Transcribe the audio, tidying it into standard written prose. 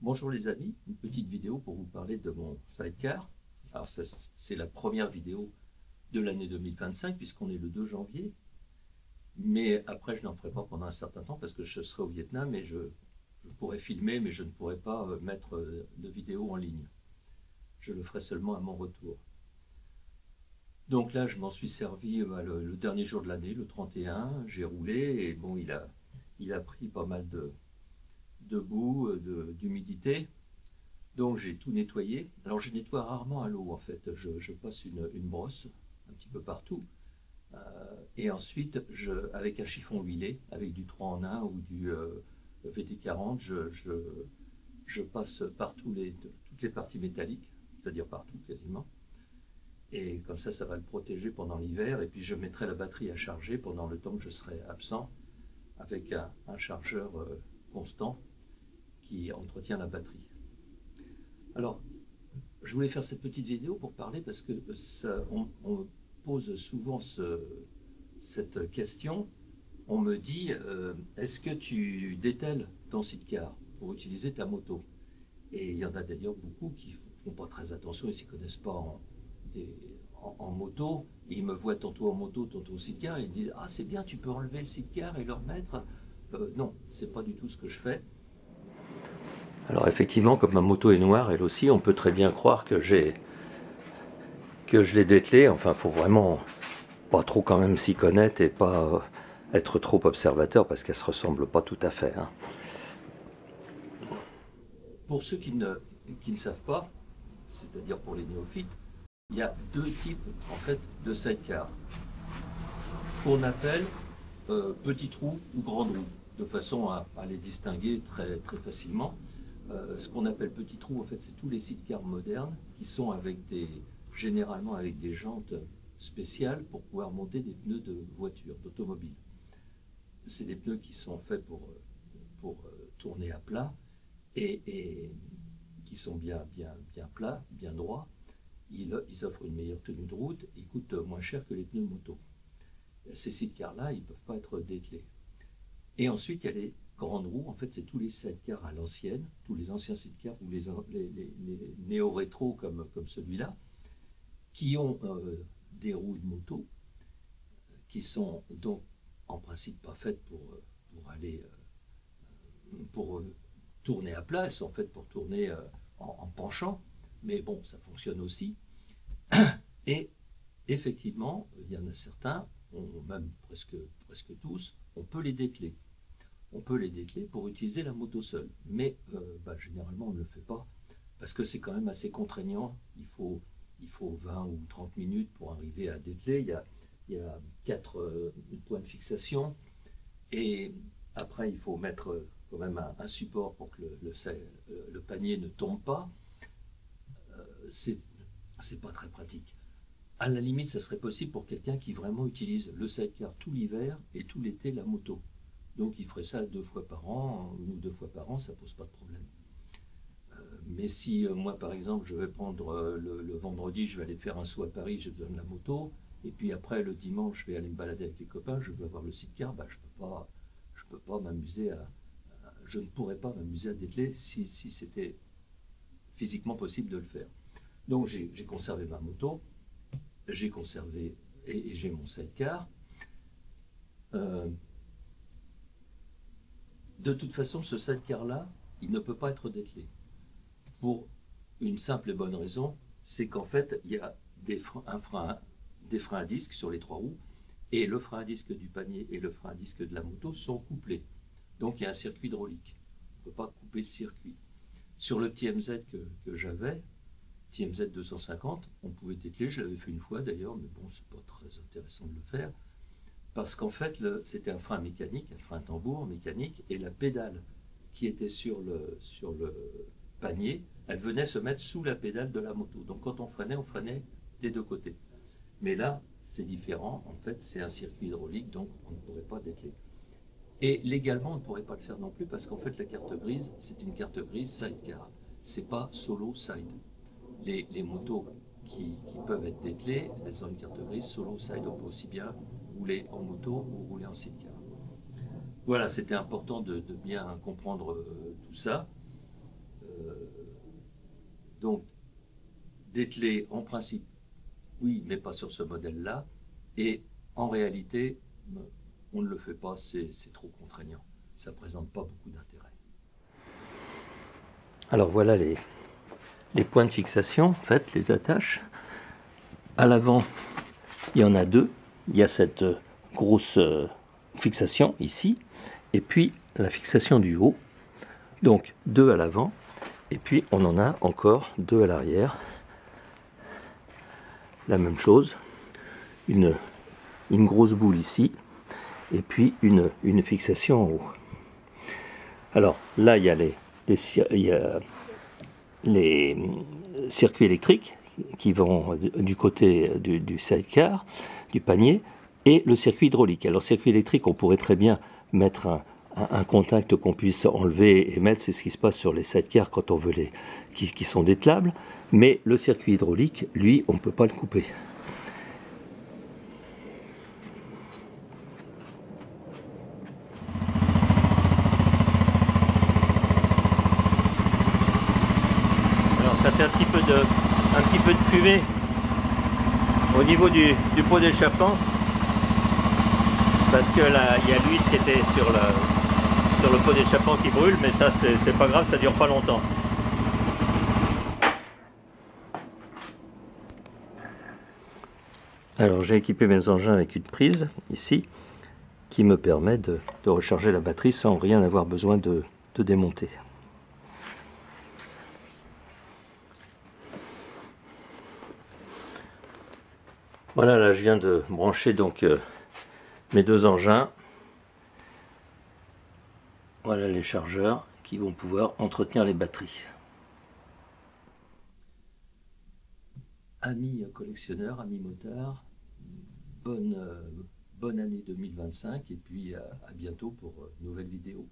Bonjour les amis, une petite vidéo pour vous parler de mon sidecar. Alors c'est la première vidéo de l'année 2025 puisqu'on est le 2 janvier. Mais après je n'en ferai pas pendant un certain temps parce que je serai au Vietnam et je pourrais filmer mais je ne pourrai pas mettre de vidéo en ligne. Je le ferai seulement à mon retour. Donc là je m'en suis servi le dernier jour de l'année, le 31, j'ai roulé et bon il a pris pas mal de boue, d'humidité. Donc j'ai tout nettoyé. Alors je nettoie rarement à l'eau en fait. Je passe une brosse un petit peu partout. Et ensuite, avec un chiffon huilé, avec du 3 en 1 ou du VT40, je passe par toutes les parties métalliques, c'est-à-dire partout quasiment. Et comme ça va le protéger pendant l'hiver. Et puis je mettrai la batterie à charger pendant le temps que je serai absent avec un chargeur constant qui entretient la batterie. Alors, je voulais faire cette petite vidéo pour parler parce que on pose souvent cette question. On me dit, est-ce que tu dételles ton sidecar pour utiliser ta moto? Et il y en a d'ailleurs beaucoup qui ne font pas très attention, ils ne s'y connaissent pas en moto. Et ils me voient tantôt en moto, tantôt au sidecar, et ils disent, ah c'est bien, tu peux enlever le sidecar et le remettre. Non, c'est pas du tout ce que je fais. Alors effectivement, comme ma moto est noire, elle aussi, on peut très bien croire que je l'ai dételée. Enfin, il faut vraiment pas trop quand même s'y connaître et pas être trop observateur parce qu'elle se ressemble pas tout à fait. Hein. Pour ceux qui ne savent pas, c'est-à-dire pour les néophytes, il y a deux types en fait de sidecar qu'on appelle petit trou ou grand trou, de façon à les distinguer très, très facilement. Ce qu'on appelle petit trou, en fait, c'est tous les sidecars modernes qui sont généralement avec des jantes spéciales pour pouvoir monter des pneus de voiture, d'automobile. C'est des pneus qui sont faits pour tourner à plat et qui sont bien plats, bien droits. Ils offrent une meilleure tenue de route, ils coûtent moins cher que les pneus moto. Ces sidecars-là, ils ne peuvent pas être dételés. Et ensuite, il y a les grandes roues. En fait, c'est tous les sidecars à l'ancienne, tous les anciens sidecars ou les néo-rétro comme celui-là, qui ont des roues de moto, qui sont donc en principe pas faites pour tourner à plat. Elles sont faites pour tourner en penchant, mais bon, ça fonctionne aussi. Et effectivement, il y en a certains, même presque tous, on peut les dételer. On peut les dételer pour utiliser la moto seule. Mais généralement, on ne le fait pas parce que c'est quand même assez contraignant. Il faut 20 ou 30 minutes pour arriver à dételer. Il y a 4 points de fixation. Et après, il faut mettre quand même un support pour que le panier ne tombe pas. C'est pas très pratique. À la limite, ça serait possible pour quelqu'un qui vraiment utilise le sidecar tout l'hiver et tout l'été la moto. Donc il ferait ça 2 fois par an, 1 ou 2 fois par an, ça ne pose pas de problème. Mais si moi par exemple je vais prendre le vendredi, je vais aller faire un saut à Paris, j'ai besoin de la moto, et puis après le dimanche je vais aller me balader avec les copains, je veux avoir le sidecar, je peux pas m'amuser je ne pourrais pas m'amuser à dételer si c'était physiquement possible de le faire. Donc j'ai conservé ma moto, j'ai conservé et j'ai mon sidecar. De toute façon, ce sidecar-là, il ne peut pas être dételé. Pour une simple et bonne raison, c'est qu'en fait, il y a des freins à disque sur les 3 roues, et le frein à disque du panier et le frein à disque de la moto sont couplés. Donc il y a un circuit hydraulique. On ne peut pas couper ce circuit. Sur le TMZ que j'avais, TMZ 250, on pouvait dételer, je l'avais fait une fois d'ailleurs, mais bon, c'est pas très intéressant de le faire. Parce qu'en fait, c'était un frein mécanique, un frein tambour mécanique, et la pédale qui était sur le panier, elle venait se mettre sous la pédale de la moto. Donc quand on freinait des 2 côtés. Mais là, c'est différent. En fait, c'est un circuit hydraulique, donc on ne pourrait pas dételer. Et légalement, on ne pourrait pas le faire non plus, parce qu'en fait, la carte grise, c'est une carte grise sidecar. C'est pas solo side. Les motos qui peuvent être dételées, elles ont une carte grise solo side. On peut aussi bien rouler en moto ou rouler en sidecar. Voilà, c'était important de bien comprendre tout ça. Donc, dételer, en principe, oui, mais pas sur ce modèle-là. Et en réalité, on ne le fait pas, c'est trop contraignant. Ça ne présente pas beaucoup d'intérêt. Alors voilà les points de fixation, en fait, les attaches. À l'avant, il y en a deux. Il y a cette grosse fixation ici, et puis la fixation du haut. Donc deux à l'avant, et puis on en a encore deux à l'arrière. La même chose, une grosse boule ici, et puis une fixation en haut. Alors là, il y a les circuits électriques qui vont du côté du sidecar, du panier, et le circuit hydraulique. Alors, circuit électrique, on pourrait très bien mettre un contact qu'on puisse enlever et mettre, c'est ce qui se passe sur les sidecars quand on veut qui sont dételables, mais le circuit hydraulique, lui, on ne peut pas le couper. Alors ça fait un petit peu de fumée au niveau du pot d'échappement, parce que là il y a l'huile qui était sur le pot d'échappement qui brûle, mais ça c'est pas grave, ça dure pas longtemps. Alors j'ai équipé mes engins avec une prise ici qui me permet de recharger la batterie sans rien avoir besoin de démonter. Voilà, là je viens de brancher donc mes deux engins. Voilà les chargeurs qui vont pouvoir entretenir les batteries. Amis collectionneurs, amis motards, bonne année 2025 et puis à bientôt pour une nouvelle vidéo.